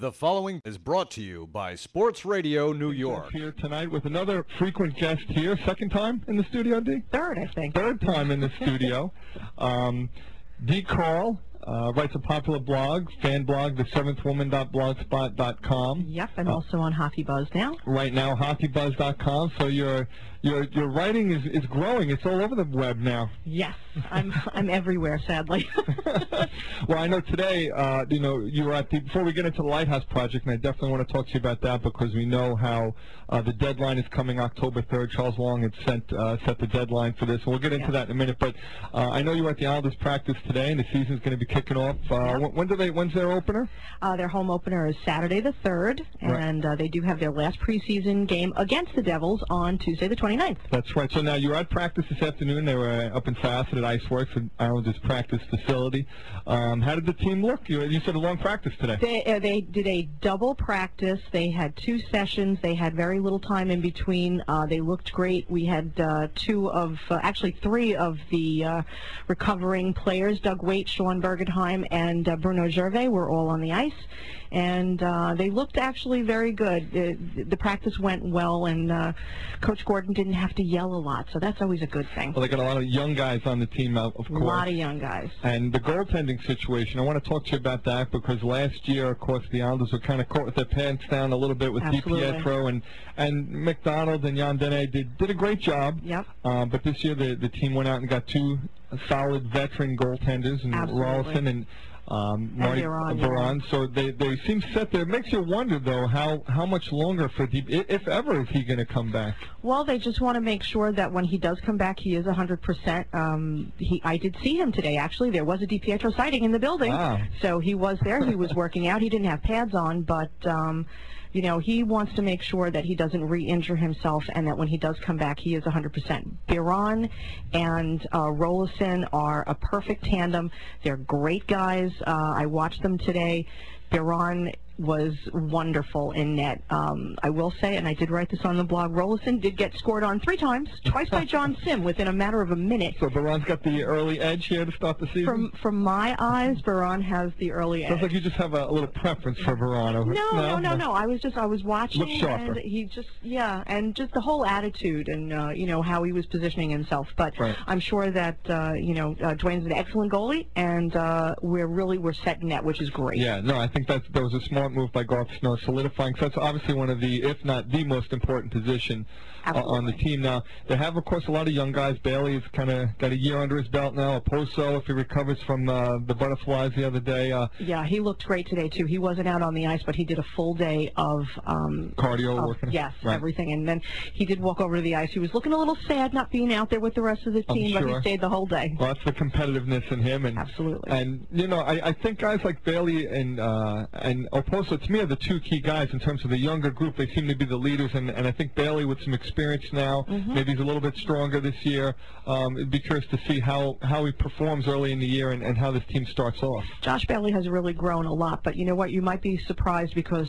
The following is brought to you by Sports Radio New York. Here tonight with another frequent guest here. Second time in the studio, D? Third, I think. Third time in the studio. Karl writes a popular blog, fan blog, theseventhwoman.blogspot.com. Yep, and also on Hockey Buzz now. Right now, hockeybuzz.com. So your writing is growing. It's all over the web now. Yes, I'm everywhere, sadly. Well, I know today, you were before we get into the Lighthouse Project, and I definitely want to talk to you about that because we know how the deadline is coming October 3rd. Charles Long had set the deadline for this, and we'll get into that in a minute. But I know you were at the Islanders practice today, and the season's going to be kicking off. When's their opener? Their home opener is Saturday the 3rd, and they do have their last preseason game against the Devils on Tuesday the 29th. That's right. So now you're at practice this afternoon. They were up in Facet at Iceworks, an Islanders practice facility. How did the team look? You said a long practice today. They did a double practice. They had 2 sessions. They had very little time in between. They looked great. We had 3 of the recovering players, Doug Waite, Sean Bergenheim, and Bruno Gervais, were all on the ice. And they looked actually very good. The practice went well, and Coach Gordon didn't have to yell a lot, so that's always a good thing. Well, they got a lot of young guys on the team, of course. A lot of young guys. And the goaltending situation, I want to talk to you about that because last year, of course, the Islanders were kind of caught with their pants down a little bit with DiPietro, and McDonald and Yandere did a great job. Yep. But this year, the team went out and got 2 solid veteran goaltenders, and Rawlinson and Marty Baron. So they seem set there. It makes you wonder, though, how much longer for if ever, is he going to come back? Well, they just want to make sure that when he does come back, he is 100%. I did see him today, actually. There was a DiPietro sighting in the building. Wow. So he was there. He was working out. He didn't have pads on, but he wants to make sure that he doesn't re-injure himself and that when he does come back, he is 100%. Biron and Rolison are a perfect tandem. They're great guys. I watched them today. Biron was wonderful in net. I will say, and I did write this on the blog, Rolison did get scored on 3 times, twice by John Sim within a matter of a minute. So Baron's got the early edge here to start the season? From my eyes, Baron has the early edge. Sounds like you just have a little preference for Baron. No. I was watching. Looks sharper. And he and just the whole attitude and how he was positioning himself. But I'm sure that Dwayne's an excellent goalie, and we're set in net, which is great. Yeah, no, I think that was a smart move by Garth Snow, solidifying. So that's obviously one of the, if not the most important position on the team. Now, they have, of course, a lot of young guys. Bailey's kind of got a year under his belt now. Oposo, if he recovers from the butterflies the other day. Yeah, he looked great today, too. He wasn't out on the ice, but he did a full day of cardio working. Yes, everything. And then he did walk over to the ice. He was looking a little sad not being out there with the rest of the team, but he stayed the whole day. Well, that's the competitiveness in him. And, absolutely. And, I think guys like Bailey and Oposo, to me, are the 2 key guys in terms of the younger group. They seem to be the leaders, and I think Bailey, with some experience now, maybe he's a little bit stronger this year. It'd be curious to see how he performs early in the year and how this team starts off. Josh Bailey has really grown a lot, but you know what? You might be surprised because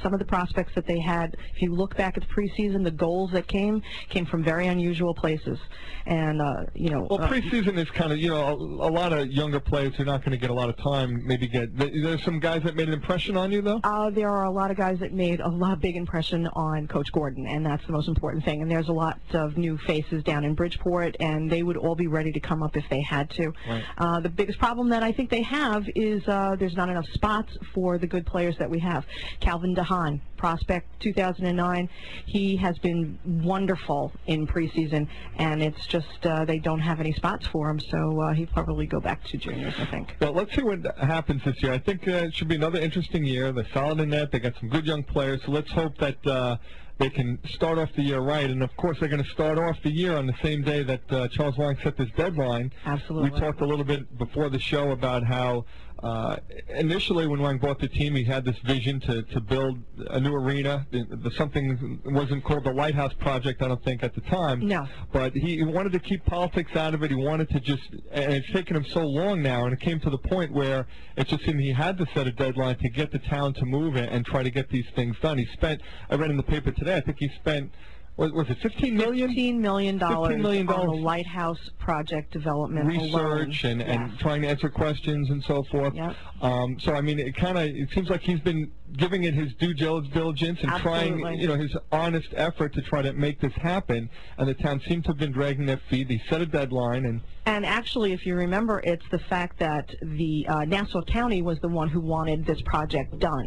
some of the prospects that they had, if you look back at the preseason, the goals that came from very unusual places. And, Well, preseason is kind of, a lot of younger players who are not going to get a lot of time there's some guys that made an impression on you, though? There are a lot of guys that made a big impression on Coach Gordon, and that's the most important thing. And there's a lot of new faces down in Bridgeport, and they would all be ready to come up if they had to. Right. The biggest problem that I think they have is there's not enough spots for the good players that we have. Calvin DeHaan, prospect 2009, he has been wonderful in preseason, and it's just they don't have any spots for him, so he'll probably go back to juniors, I think. Well, let's see what happens this year. I think it should be another interesting year. They're solid in net. They got some good young players, so let's hope that they can start off the year right. And, of course, they're going to start off the year on the same day that Charles Long set this deadline. Absolutely. We talked a little bit before the show about how initially when Lang bought the team, he had this vision to build a new arena. Something wasn't called the Lighthouse Project, I don't think, at the time. No. But he wanted to keep politics out of it. He wanted to and it's taken him so long now, and it came to the point where it just seemed he had to set a deadline to get the town to move and try to get these things done. I read in the paper today, I think he spent was it $15 million? $15 million $15 million on the Lighthouse Project development research alone. and trying to answer questions and so forth. Yep. So I mean, it seems like he's been giving it his due diligence and Absolutely. trying, his honest effort to try to make this happen. And the town seems to have been dragging their feet. They set a deadline And actually, if you remember, it's the fact that the Nassau County was the one who wanted this project done.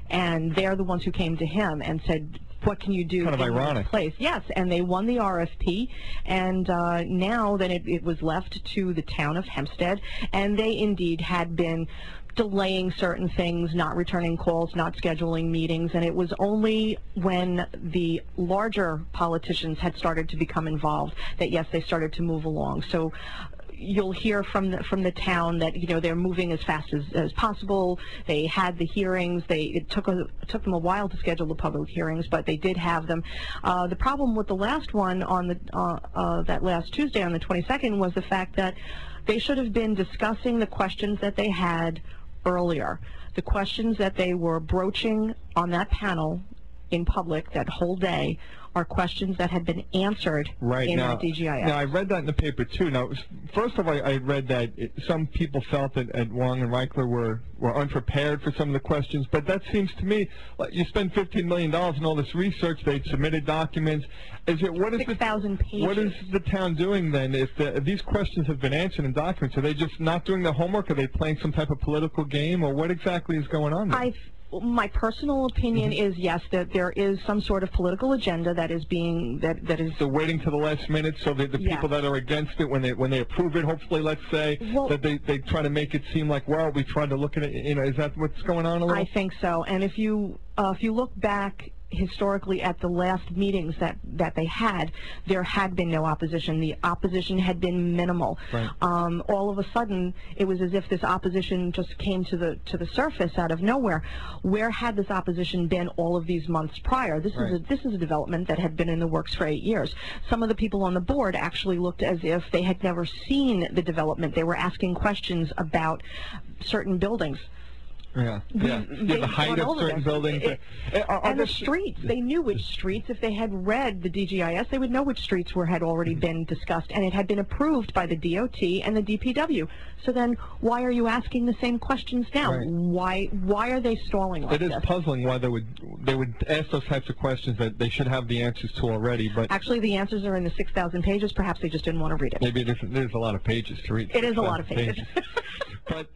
And they're the ones who came to him and said, what can you do kind of in ironic. this place? Yes, and they won the RFP, and now then it was left to the town of Hempstead, and they indeed had been delaying certain things, not returning calls, not scheduling meetings, and it was only when the larger politicians had started to become involved that, yes, they started to move along. So you'll hear from the town that they're moving as fast as possible. They had the hearings. It took them a while to schedule the public hearings, but they did have them. The problem with the last one on that last Tuesday on the 22nd was the fact that they should have been discussing the questions that they had earlier. The questions that they were broaching on that panel in public that whole day are questions that had been answered in the DGIS. Now, I read that in the paper, too. Now, first of all, I read that some people felt that Wong and Reichler were unprepared for some of the questions, but that seems to me, like, you spend $15 million in all this research, they submitted documents. 6,000 pages. What is the town doing then? If these questions have been answered in documents, are they just not doing their homework? Are they playing some type of political game, or what exactly is going on there? My personal opinion is, yes, that there is some sort of political agenda that is being that is. So waiting to the last minute, so that the people that are against it, when they approve it, hopefully, let's say, that they try to make it seem like, well, we tried to look at it. Is that what's going on a little? I think so. And if you look back historically at the last meetings that they had, there had been no opposition. The opposition had been minimal. Right. All of a sudden, it was as if this opposition just came to the surface out of nowhere. Where had this opposition been all of these months prior? This is a development that had been in the works for 8 years. Some of the people on the board actually looked as if they had never seen the development. They were asking questions about certain buildings. The height of certain buildings. And the streets. They knew which streets. If they had read the DGIS, they would know which streets had already been discussed, and it had been approved by the DOT and the DPW. So then why are you asking the same questions now? Right. Why are they stalling like this? It is puzzling why they would ask those types of questions that they should have the answers to already. But actually, the answers are in the 6,000 pages. Perhaps they just didn't want to read it. Maybe there's a lot of pages to read. It is a lot of pages. But